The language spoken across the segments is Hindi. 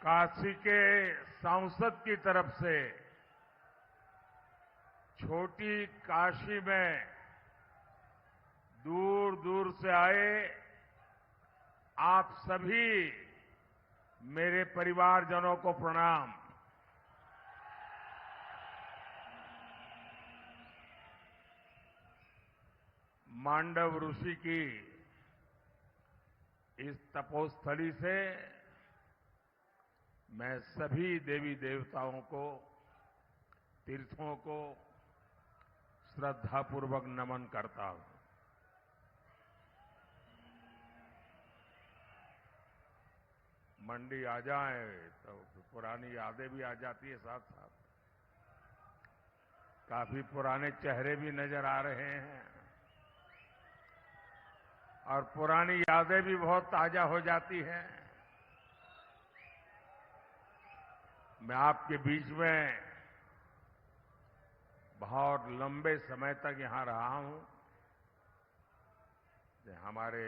काशी के सांसद की तरफ से छोटी काशी में दूर दूर से आए आप सभी मेरे परिवारजनों को प्रणाम। मांडव ऋषि की इस तपोस्थली से मैं सभी देवी देवताओं को, तीर्थों को श्रद्धापूर्वक नमन करता हूं। मंडी आ जाए तो पुरानी यादें भी आ जाती है साथ साथ। काफी पुराने चेहरे भी नजर आ रहे हैं और पुरानी यादें भी बहुत ताजा हो जाती हैं। मैं आपके बीच में बहुत लंबे समय तक यहां रहा हूं। हमारे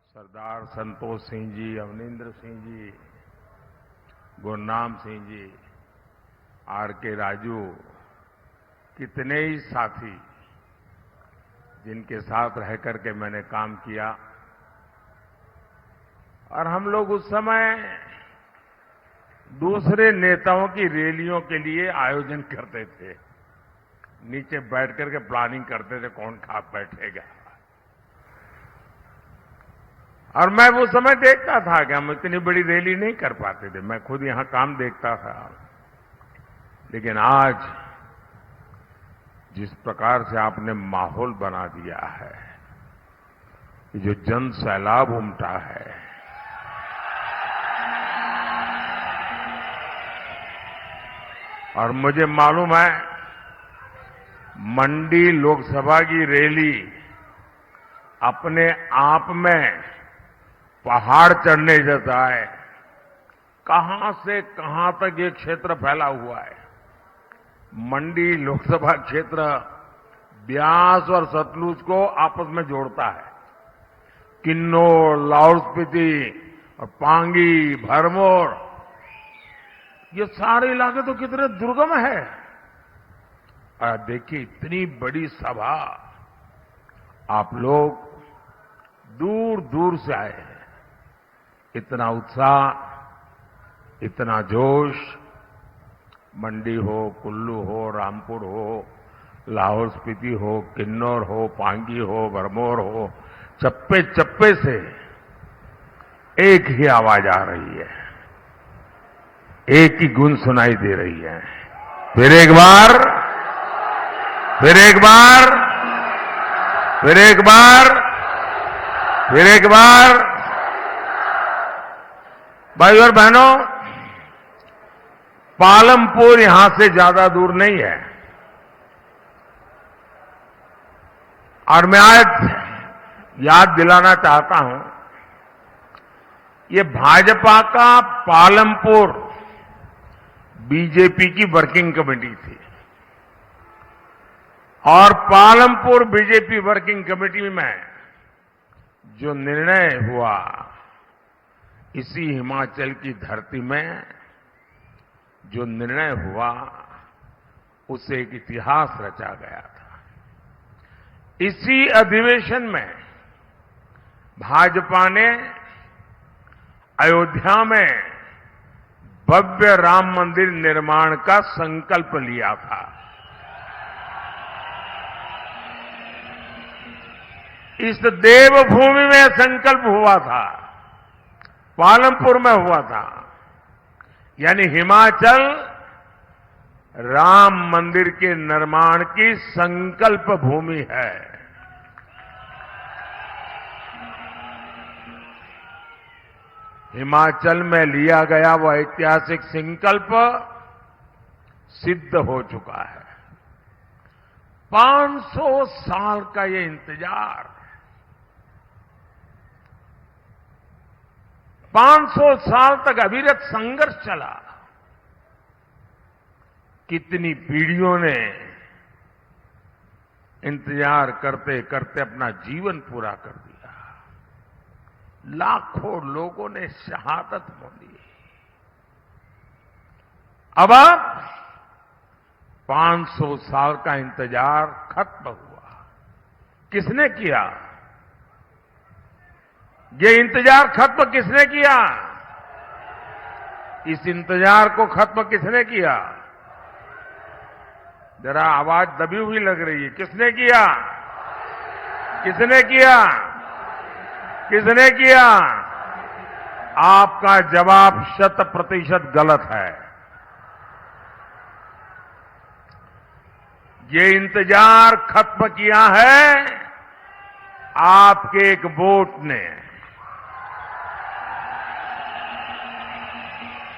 सरदार संतोष सिंह जी, अवनिंद्र सिंह जी, गुरनाम सिंह जी, आर.के. राजू, कितने ही साथी जिनके साथ रह करके मैंने काम किया। और हम लोग उस समय दूसरे नेताओं की रैलियों के लिए आयोजन करते थे। नीचे बैठ करके प्लानिंग करते थे कौन खा बैठेगा। और मैं वो समय देखता था कि हम इतनी बड़ी रैली नहीं कर पाते थे। मैं खुद यहां काम देखता था। लेकिन आज जिस प्रकार से आपने माहौल बना दिया है, जो जन सैलाब उमटा है, और मुझे मालूम है मंडी लोकसभा की रैली अपने आप में पहाड़ चढ़ने जैसा है। कहां से कहां तक ये क्षेत्र फैला हुआ है। मंडी लोकसभा क्षेत्र ब्यास और सतलुज को आपस में जोड़ता है। किन्नौर, लाहौल स्पीति और पांगी, भरमौर, ये सारे इलाके तो कितने दुर्गम है। और देखिए इतनी बड़ी सभा, आप लोग दूर दूर से आए हैं। इतना उत्साह, इतना जोश, मंडी हो, कुल्लू हो, रामपुर हो, लाहौल स्पीति हो, किन्नौर हो, पांगी हो, भरमौर हो, चप्पे चप्पे से एक ही आवाज आ रही है, एक ही गुन सुनाई दे रही है। फिर एक बार, फिर एक बार, फिर एक बार, फिर एक बार। भाई और बहनों, पालमपुर यहां से ज्यादा दूर नहीं है। और मैं आज याद दिलाना चाहता हूं, ये भाजपा का पालमपुर बीजेपी की वर्किंग कमेटी थी। और पालमपुर बीजेपी वर्किंग कमेटी में जो निर्णय हुआ, इसी हिमाचल की धरती में जो निर्णय हुआ, उससे एक इतिहास रचा गया था। इसी अधिवेशन में भाजपा ने अयोध्या में भव्य राम मंदिर निर्माण का संकल्प लिया था। इस देवभूमि में संकल्प हुआ था, पालमपुर में हुआ था। यानी हिमाचल राम मंदिर के निर्माण की संकल्प भूमि है। हिमाचल में लिया गया वह ऐतिहासिक संकल्प सिद्ध हो चुका है। 500 साल का ये इंतजार, 500 साल तक अविरत संघर्ष चला। कितनी पीढ़ियों ने इंतजार करते करते अपना जीवन पूरा कर दिया। लाखों लोगों ने शहादत मोली। अब 500 साल का इंतजार खत्म हुआ। किसने किया? ये इंतजार खत्म किसने किया? इस इंतजार को खत्म किसने किया? जरा आवाज दबी हुई लग रही है। किसने किया? किसने किया? किसने किया? आपका जवाब 100% गलत है। ये इंतजार खत्म किया है आपके एक वोट ने।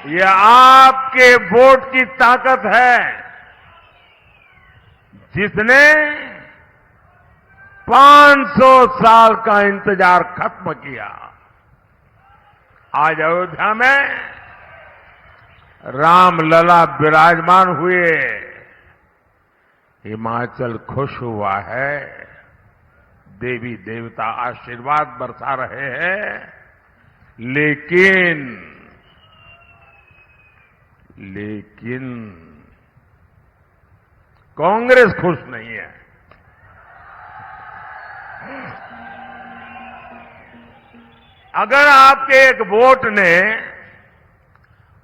ये आपके वोट की ताकत है, जिसने 500 साल का इंतजार खत्म किया। आज अयोध्या में रामलला विराजमान हुए, हिमाचल खुश हुआ है, देवी देवता आशीर्वाद बरसा रहे हैं, लेकिन कांग्रेस खुश नहीं है। अगर आपके एक वोट ने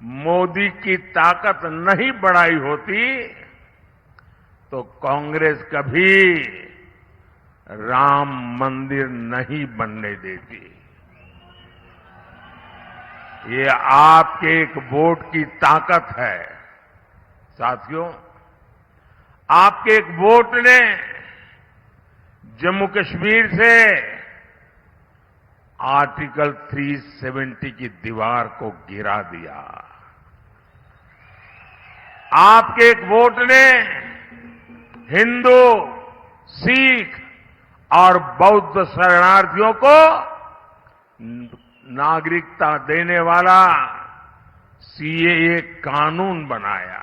मोदी की ताकत नहीं बढ़ाई होती तो कांग्रेस कभी राम मंदिर नहीं बनने देती। ये आपके एक वोट की ताकत है। साथियों, आपके एक वोट ने जम्मू कश्मीर से आर्टिकल 370 की दीवार को गिरा दिया। आपके एक वोट ने हिंदू, सिख और बौद्ध शरणार्थियों को नागरिकता देने वाला सीएए कानून बनाया।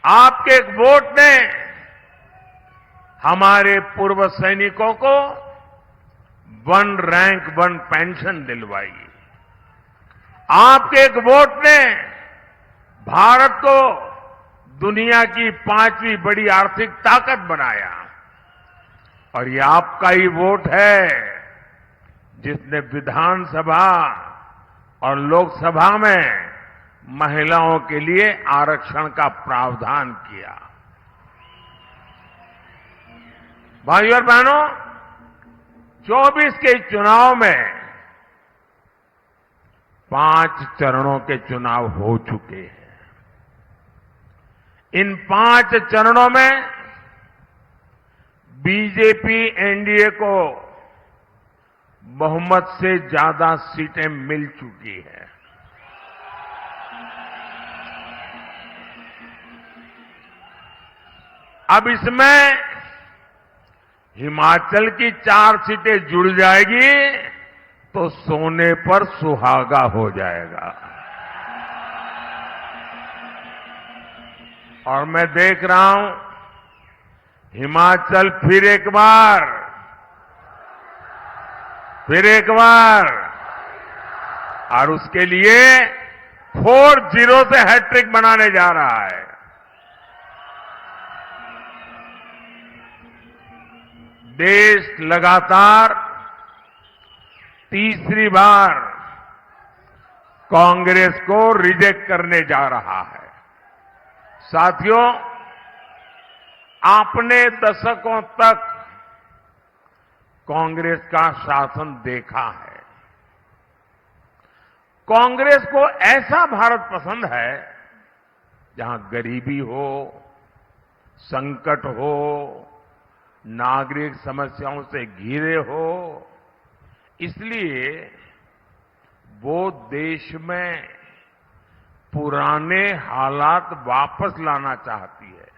आपके एक वोट ने हमारे पूर्व सैनिकों को 1 रैंक 1 पेंशन दिलवाई। आपके एक वोट ने भारत को दुनिया की 5वीं बड़ी आर्थिक ताकत बनाया। और ये आपका ही वोट है जिसने विधानसभा और लोकसभा में महिलाओं के लिए आरक्षण का प्रावधान किया। भाइयों और बहनों, 24 के चुनाव में 5 चरणों के चुनाव हो चुके हैं। इन 5 चरणों में बीजेपी एनडीए को बहुमत से ज्यादा सीटें मिल चुकी हैं। अब इसमें हिमाचल की 4 सीटें जुड़ जाएगी तो सोने पर सुहागा हो जाएगा। और मैं देख रहा हूं हिमाचल फिर एक बार और उसके लिए 4-0 से हैट्रिक बनाने जा रहा है। देश लगातार तीसरी बार कांग्रेस को रिजेक्ट करने जा रहा है। साथियों, आपने दशकों तक कांग्रेस का शासन देखा है। कांग्रेस को ऐसा भारत पसंद है जहां गरीबी हो, संकट हो, नागरिक समस्याओं से घिरे हो। इसलिए वो देश में पुराने हालात वापस लाना चाहती है।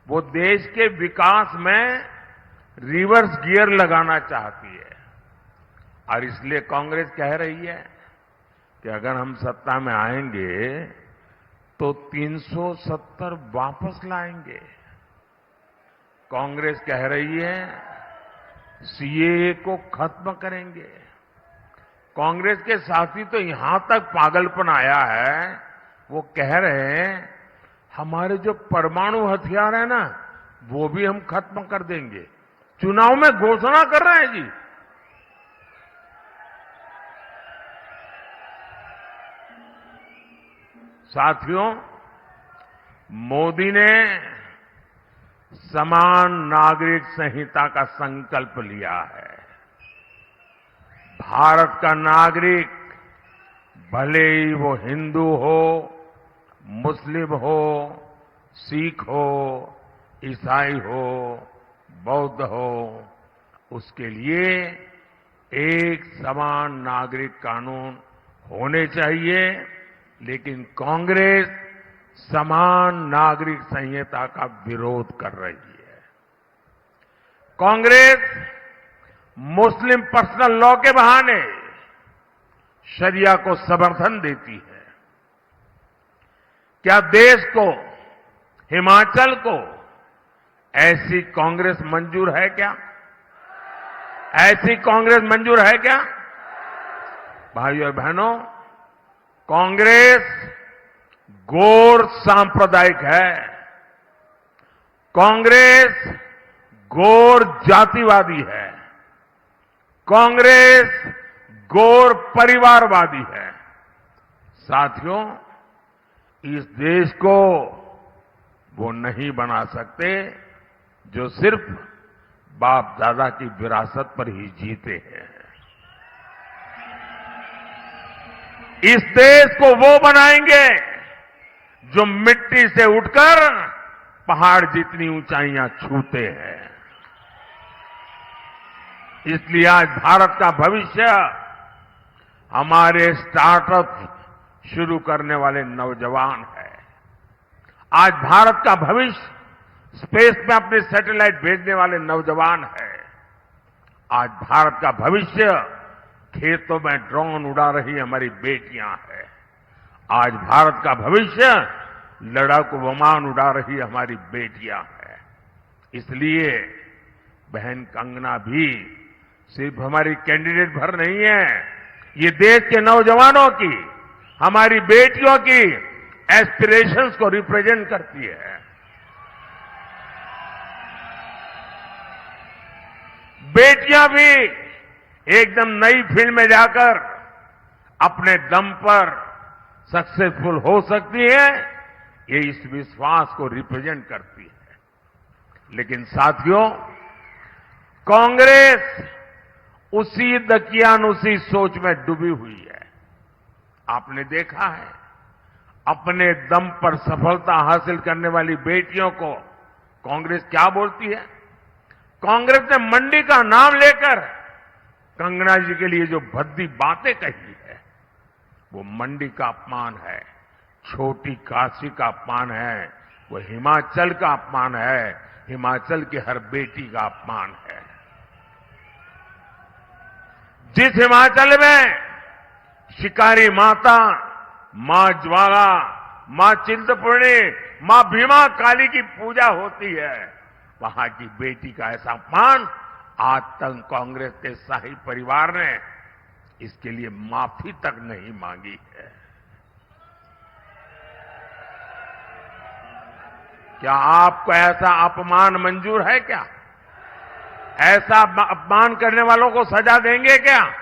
वो देश के विकास में रिवर्स गियर लगाना चाहती है। और इसलिए कांग्रेस कह रही है कि अगर हम सत्ता में आएंगे तो 370 वापस लाएंगे। कांग्रेस कह रही है सीएए को खत्म करेंगे। कांग्रेस के साथी तो यहां तक पागलपन आया है, वो कह रहे हैं हमारे जो परमाणु हथियार है ना, वो भी हम खत्म कर देंगे। चुनाव में घोषणा कर रहे हैं जी। साथियों, मोदी ने समान नागरिक संहिता का संकल्प लिया है। भारत का नागरिक भले ही वो हिंदू हो, मुस्लिम हो, सिख हो, ईसाई हो, बौद्ध हो, उसके लिए एक समान नागरिक कानून होने चाहिए। लेकिन कांग्रेस समान नागरिक संहिता का विरोध कर रही है। कांग्रेस मुस्लिम पर्सनल लॉ के बहाने शरिया को समर्थन देती है। क्या देश को, हिमाचल को ऐसी कांग्रेस मंजूर है क्या? ऐसी कांग्रेस मंजूर है क्या? भाइयों और बहनों, कांग्रेस गौर सांप्रदायिक है। कांग्रेस गौर जातिवादी है। कांग्रेस गौर परिवारवादी है। साथियों, इस देश को वो नहीं बना सकते जो सिर्फ बाप दादा की विरासत पर ही जीते हैं। इस देश को वो बनाएंगे जो मिट्टी से उठकर पहाड़ जितनी ऊंचाइयां छूते हैं। इसलिए आज भारत का भविष्य हमारे स्टार्टअप शुरू करने वाले नौजवान है। आज भारत का भविष्य स्पेस में अपने सैटेलाइट भेजने वाले नौजवान है। आज भारत का भविष्य खेतों में ड्रोन उड़ा रही हमारी बेटियां हैं। आज भारत का भविष्य लड़ाकू विमान उड़ा रही हमारी बेटियां हैं। इसलिए बहन कंगना भी सिर्फ हमारी कैंडिडेट भर नहीं है, ये देश के नौजवानों की, हमारी बेटियों की एस्पिरेशंस को रिप्रेजेंट करती है। बेटियां भी एकदम नई फील्ड में जाकर अपने दम पर सक्सेसफुल हो सकती है, ये इस विश्वास को रिप्रेजेंट करती है। लेकिन साथियों, कांग्रेस उसी दकियानुसी सोच में डूबी हुई है। आपने देखा है, अपने दम पर सफलता हासिल करने वाली बेटियों को कांग्रेस क्या बोलती है? कांग्रेस ने मंडी का नाम लेकर कंगना जी के लिए जो भद्दी बातें कही है, वो मंडी का अपमान है, छोटी काशी का अपमान है, वो हिमाचल का अपमान है, हिमाचल की हर बेटी का अपमान है। जिस हिमाचल में शिकारी माता, मां ज्वाला, मां चिंतपूर्णी, मां भीमा काली की पूजा होती है, वहां की बेटी का ऐसा अपमान आज तक कांग्रेस के शाही परिवार ने इसके लिए माफी तक नहीं मांगी है। क्या आपको ऐसा अपमान मंजूर है क्या? ऐसा अपमान करने वालों को सजा देंगे क्या?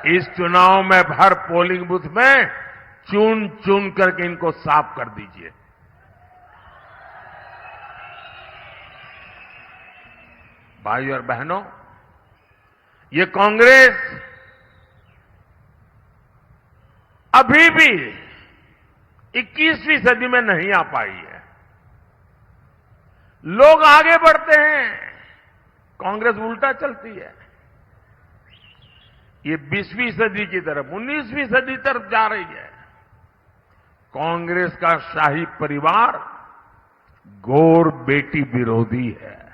इस चुनाव में हर पोलिंग बूथ में चुन चुन करके इनको साफ कर दीजिए। भाइयों और बहनों, ये कांग्रेस अभी भी 21वीं सदी में नहीं आ पाई है। लोग आगे बढ़ते हैं, कांग्रेस उल्टा चलती है। ये 20वीं सदी की तरफ, 19वीं सदी तरफ जा रही है। कांग्रेस का शाही परिवार गौर बेटी विरोधी है।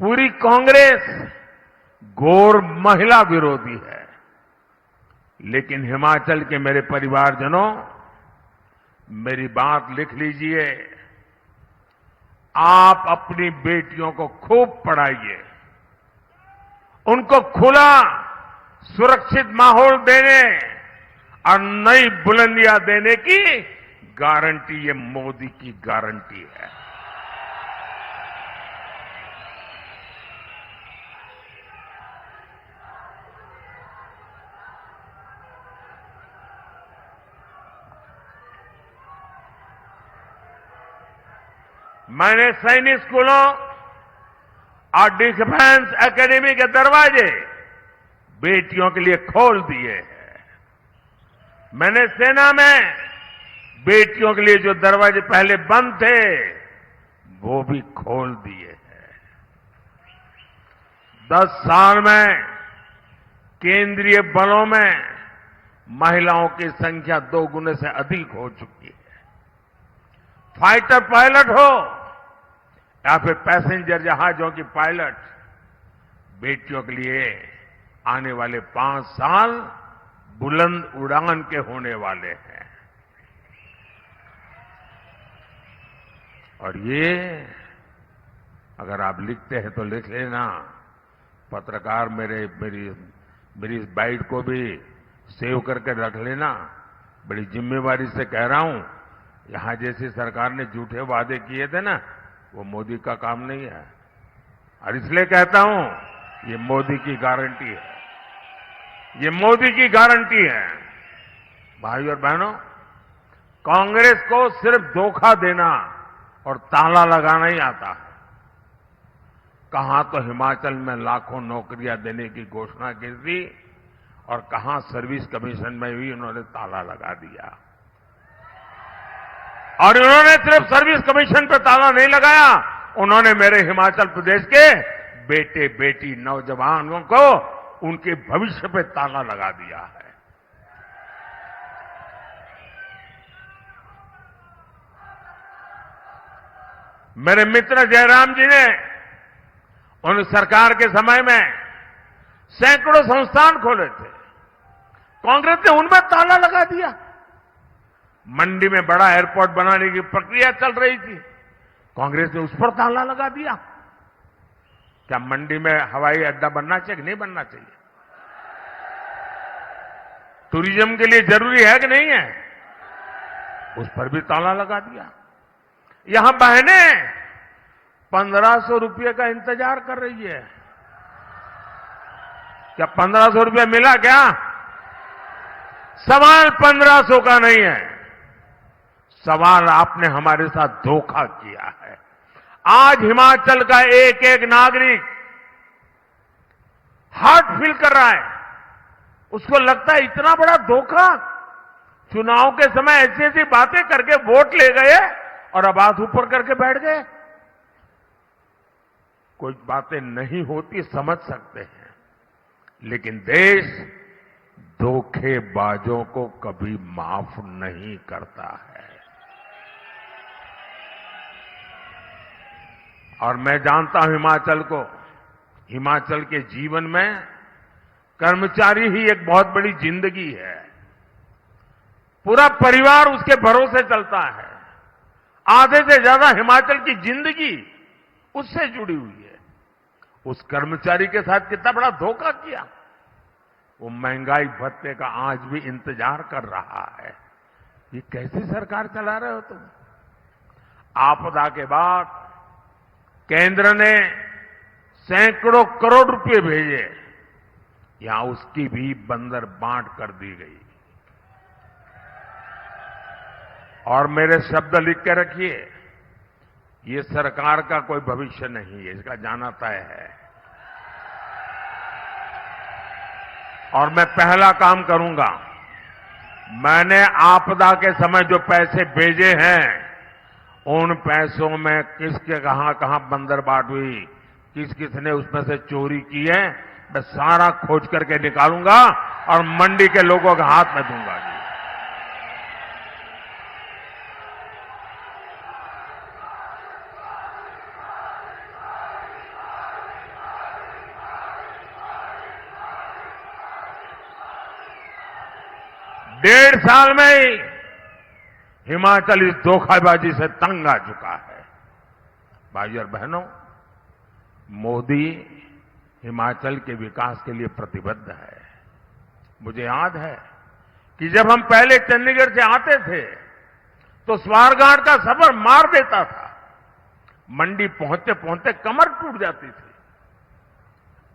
पूरी कांग्रेस गौर महिला विरोधी है। लेकिन हिमाचल के मेरे परिवारजनों, मेरी बात लिख लीजिए। आप अपनी बेटियों को खूब पढ़ाइए, उनको खुला सुरक्षित माहौल देने और नई बुलंदियां देने की गारंटी ये मोदी की गारंटी है। मैंने सैनिक स्कूलों और डिफेंस एकेडमी के दरवाजे बेटियों के लिए खोल दिए हैं। मैंने सेना में बेटियों के लिए जो दरवाजे पहले बंद थे वो भी खोल दिए हैं। 10 साल में केंद्रीय बलों में महिलाओं की संख्या 2 गुने से अधिक हो चुकी है। फाइटर पायलट हो या फिर पैसेंजर जहाजों की पायलट, बेटियों के लिए आने वाले 5 साल बुलंद उड़ान के होने वाले हैं। और ये अगर आप लिखते हैं तो लिख लेना, पत्रकार मेरी इस बाइट को भी सेव करके रख लेना। बड़ी जिम्मेवारी से कह रहा हूं, यहां जैसी सरकार ने झूठे वादे किए थे ना, वो मोदी का काम नहीं है। और इसलिए कहता हूं, ये मोदी की गारंटी है, ये मोदी की गारंटी है। भाई और बहनों, कांग्रेस को सिर्फ धोखा देना और ताला लगाना ही आता है। कहां तो हिमाचल में लाखों नौकरियां देने की घोषणा की थी और कहां सर्विस कमीशन में भी उन्होंने ताला लगा दिया। और उन्होंने सिर्फ सर्विस कमीशन पर ताला नहीं लगाया, उन्होंने मेरे हिमाचल प्रदेश के बेटे बेटी नौजवानों को उनके भविष्य पे ताला लगा दिया है। मेरे मित्र जयराम जी ने उन सरकार के समय में सैकड़ों संस्थान खोले थे, कांग्रेस ने उनमें ताला लगा दिया। मंडी में बड़ा एयरपोर्ट बनाने की प्रक्रिया चल रही थी, कांग्रेस ने उस पर ताला लगा दिया। क्या मंडी में हवाई अड्डा बनना चाहिए कि नहीं बनना चाहिए? टूरिज्म के लिए जरूरी है कि नहीं है? उस पर भी ताला लगा दिया। यहां बहनें 1500 रुपये का इंतजार कर रही है। क्या 1500 रुपये मिला क्या? सवाल 1500 का नहीं है, सवाल आपने हमारे साथ धोखा किया है। आज हिमाचल का एक एक नागरिक हार्ट फील कर रहा है, उसको लगता है इतना बड़ा धोखा। चुनाव के समय ऐसी ऐसी बातें करके वोट ले गए और अब हाथ ऊपर करके बैठ गए। कोई बातें नहीं होती समझ सकते हैं, लेकिन देश धोखेबाजों को कभी माफ नहीं करता है। और मैं जानता हूं हिमाचल को, हिमाचल के जीवन में कर्मचारी ही एक बहुत बड़ी जिंदगी है। पूरा परिवार उसके भरोसे चलता है। आधे से ज्यादा हिमाचल की जिंदगी उससे जुड़ी हुई है। उस कर्मचारी के साथ कितना बड़ा धोखा किया। वो महंगाई भत्ते का आज भी इंतजार कर रहा है। ये कैसी सरकार चला रहे हो तुम? आपदा के बाद केंद्र ने सैकड़ों करोड़ रुपए भेजे, यहां उसकी भी बंदर बांट कर दी गई। और मेरे शब्द लिख के रखिए, ये सरकार का कोई भविष्य नहीं है, इसका जाना तय है। और मैं पहला काम करूंगा, मैंने आपदा के समय जो पैसे भेजे हैं, उन पैसों में किसके कहां कहां बंदरबाट हुई, किस किस ने उसमें से चोरी की है, मैं सारा खोज करके निकालूंगा और मंडी के लोगों के हाथ में दूंगा। 1.5 साल में ही हिमाचल इस धोखाबाजी से तंग आ चुका है। भाई और बहनों, मोदी हिमाचल के विकास के लिए प्रतिबद्ध है। मुझे याद है कि जब हम पहले चंडीगढ़ से आते थे तो स्वारघाट का सफर मार देता था। मंडी पहुंचते पहुंचते कमर टूट जाती थी।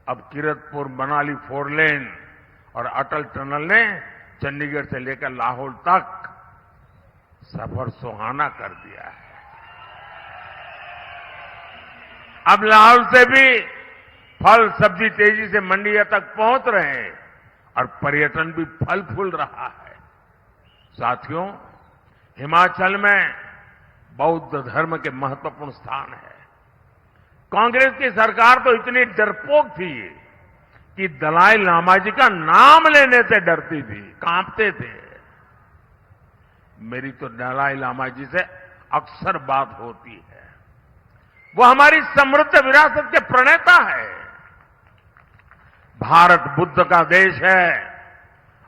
अब किरतपुर मनाली 4 लेन और अटल टनल ने चंडीगढ़ से लेकर लाहौल तक सफर सुहाना कर दिया है। अब लाहौल से भी फल सब्जी तेजी से मंडिया तक पहुंच रहे हैं और पर्यटन भी फल फूल रहा है। साथियों, हिमाचल में बौद्ध धर्म के महत्वपूर्ण स्थान है। कांग्रेस की सरकार तो इतनी डरपोक थी कि दलाई लामा जी का नाम लेने से डरती थी, कांपते थे। मेरी तो दलाई लामा जी से अक्सर बात होती है। वो हमारी समृद्ध विरासत के प्रणेता है। भारत बुद्ध का देश है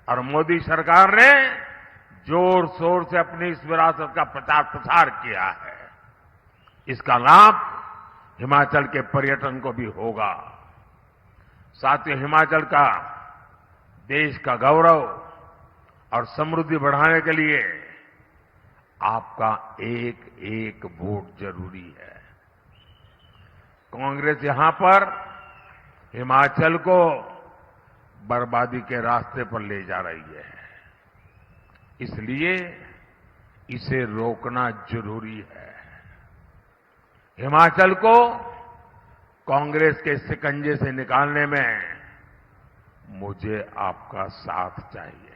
और मोदी सरकार ने जोर शोर से अपनी इस विरासत का प्रचार प्रसार किया है। इसका लाभ हिमाचल के पर्यटन को भी होगा। साथियों, हिमाचल का देश का गौरव और समृद्धि बढ़ाने के लिए आपका एक एक वोट जरूरी है। कांग्रेस यहां पर हिमाचल को बर्बादी के रास्ते पर ले जा रही है, इसलिए इसे रोकना जरूरी है। हिमाचल को कांग्रेस के शिकंजे से निकालने में मुझे आपका साथ चाहिए।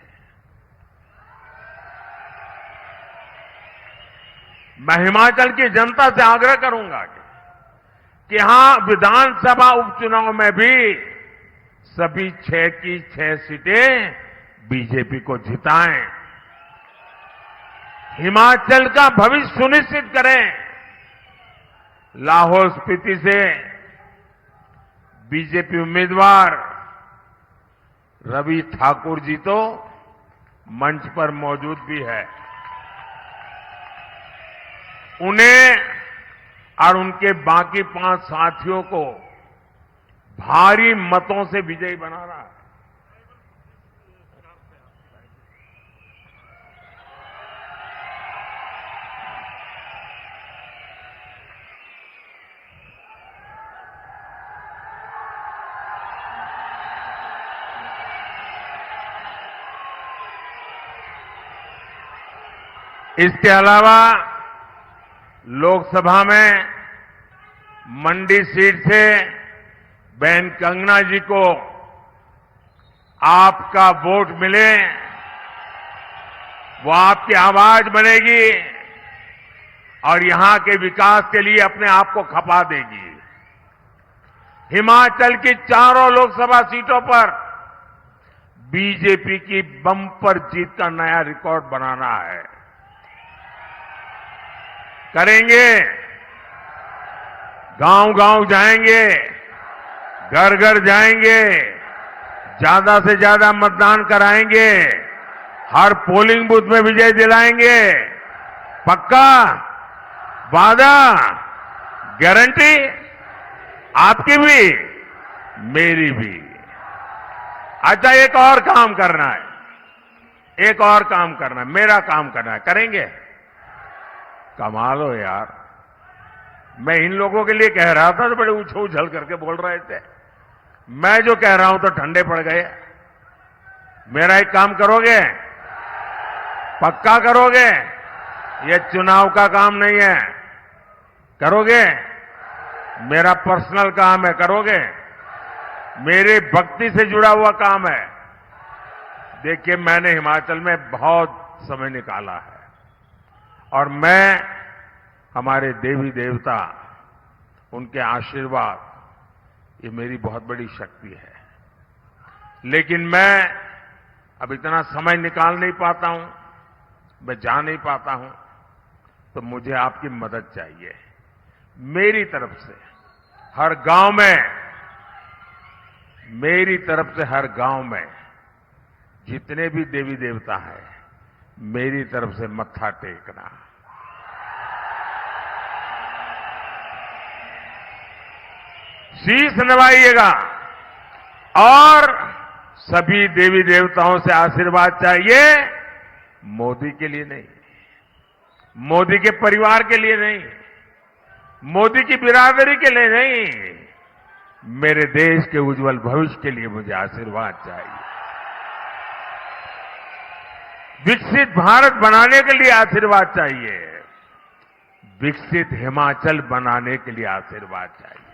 मैं हिमाचल की जनता से आग्रह करूंगा कि यहां विधानसभा उपचुनाव में भी सभी 6 की 6 सीटें बीजेपी को जिताएं। हिमाचल का भविष्य सुनिश्चित करें। लाहौल स्पीति से बीजेपी उम्मीदवार रवि ठाकुर जी तो मंच पर मौजूद भी है। उन्हें और उनके बाकी 5 साथियों को भारी मतों से विजयी बनाना है। इसके अलावा लोकसभा में मंडी सीट से बहन कंगना जी को आपका वोट मिले, वो आपकी आवाज बनेगी और यहां के विकास के लिए अपने आप को खपा देगी। हिमाचल की चारों लोकसभा सीटों पर बीजेपी की बम्पर जीत का नया रिकॉर्ड बनाना है। करेंगे, गांव-गांव जाएंगे, घर घर जाएंगे, ज्यादा से ज्यादा मतदान कराएंगे, हर पोलिंग बूथ में विजय दिलाएंगे। पक्का? वादा? गारंटी? आपकी भी, मेरी भी। अच्छा, एक और काम करना है, एक और काम करना है, मेरा काम करना है। करेंगे? कमाल हो यार, मैं इन लोगों के लिए कह रहा था तो बड़े उछल करके बोल रहे थे। मैं जो कह रहा हूं तो ठंडे पड़ गए। मेरा एक काम करोगे? पक्का करोगे? ये चुनाव का काम नहीं है। करोगे? मेरा पर्सनल काम है। करोगे? मेरे भक्ति से जुड़ा हुआ काम है। देखिए, मैंने हिमाचल में बहुत समय निकाला है और मैं, हमारे देवी देवता, उनके आशीर्वाद, ये मेरी बहुत बड़ी शक्ति है। लेकिन मैं अब इतना समय निकाल नहीं पाता हूं, मैं जा नहीं पाता हूं, तो मुझे आपकी मदद चाहिए। मेरी तरफ से हर गांव में, मेरी तरफ से हर गांव में जितने भी देवी देवता हैं, मेरी तरफ से मत्था टेकना। शीश नवाइएगा और सभी देवी देवताओं से आशीर्वाद चाहिए, मोदी के लिए नहीं, मोदी के परिवार के लिए नहीं, मोदी की बिरादरी के लिए नहीं, मेरे देश के उज्जवल भविष्य के लिए मुझे आशीर्वाद चाहिए। विकसित भारत बनाने के लिए आशीर्वाद चाहिए, विकसित हिमाचल बनाने के लिए आशीर्वाद चाहिए।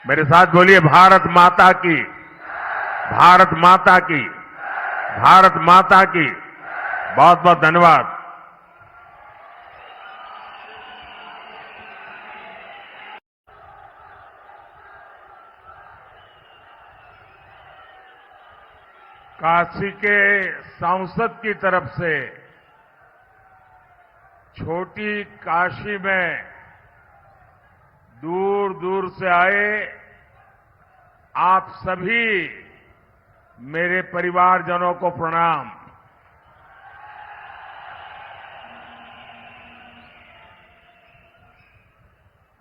मेरे साथ बोलिए, भारत माता की, भारत माता की, भारत माता की। बहुत बहुत धन्यवाद। काशी के सांसद की तरफ से छोटी काशी में दूर दूर से आए आप सभी मेरे परिवारजनों को प्रणाम।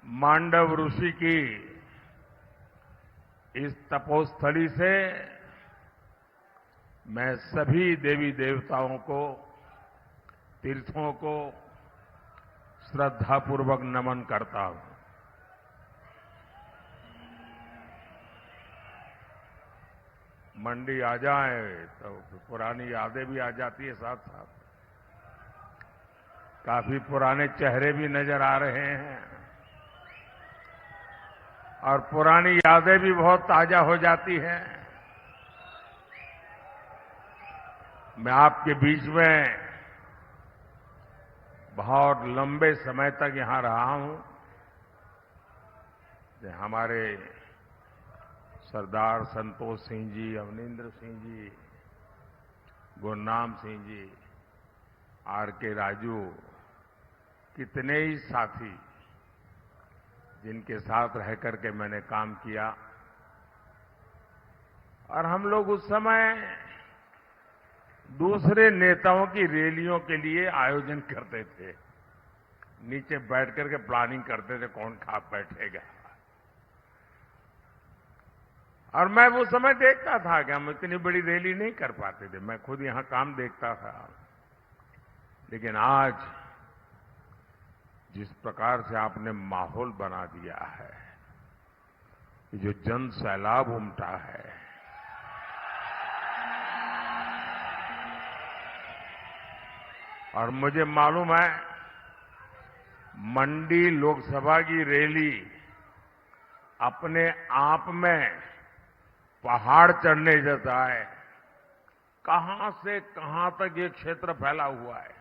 मांडव ऋषि की इस तपोस्थली से मैं सभी देवी देवताओं को, तीर्थों को श्रद्धापूर्वक नमन करता हूं। मंडी आ जाए तो पुरानी यादें भी आ जाती है, साथ साथ काफी पुराने चेहरे भी नजर आ रहे हैं और पुरानी यादें भी बहुत ताजा हो जाती हैं। मैं आपके बीच में बहुत लंबे समय तक यहां रहा हूं। हमारे सरदार संतोष सिंह जी, अवनिंद्र सिंह जी, गुरनाम सिंह जी, आर.के. राजू, कितने ही साथी जिनके साथ रह करके मैंने काम किया। और हम लोग उस समय दूसरे नेताओं की रैलियों के लिए आयोजन करते थे, नीचे बैठ करके प्लानिंग करते थे कौन खा बैठेगा। और मैं वो समय देखता था कि हम इतनी बड़ी रैली नहीं कर पाते थे, मैं खुद यहां काम देखता था। लेकिन आज जिस प्रकार से आपने माहौल बना दिया है, जो जन सैलाब उमटा है, और मुझे मालूम है मंडी लोकसभा की रैली अपने आप में पहाड़ चढ़ने जैसा है। कहां से कहां तक ये क्षेत्र फैला हुआ है।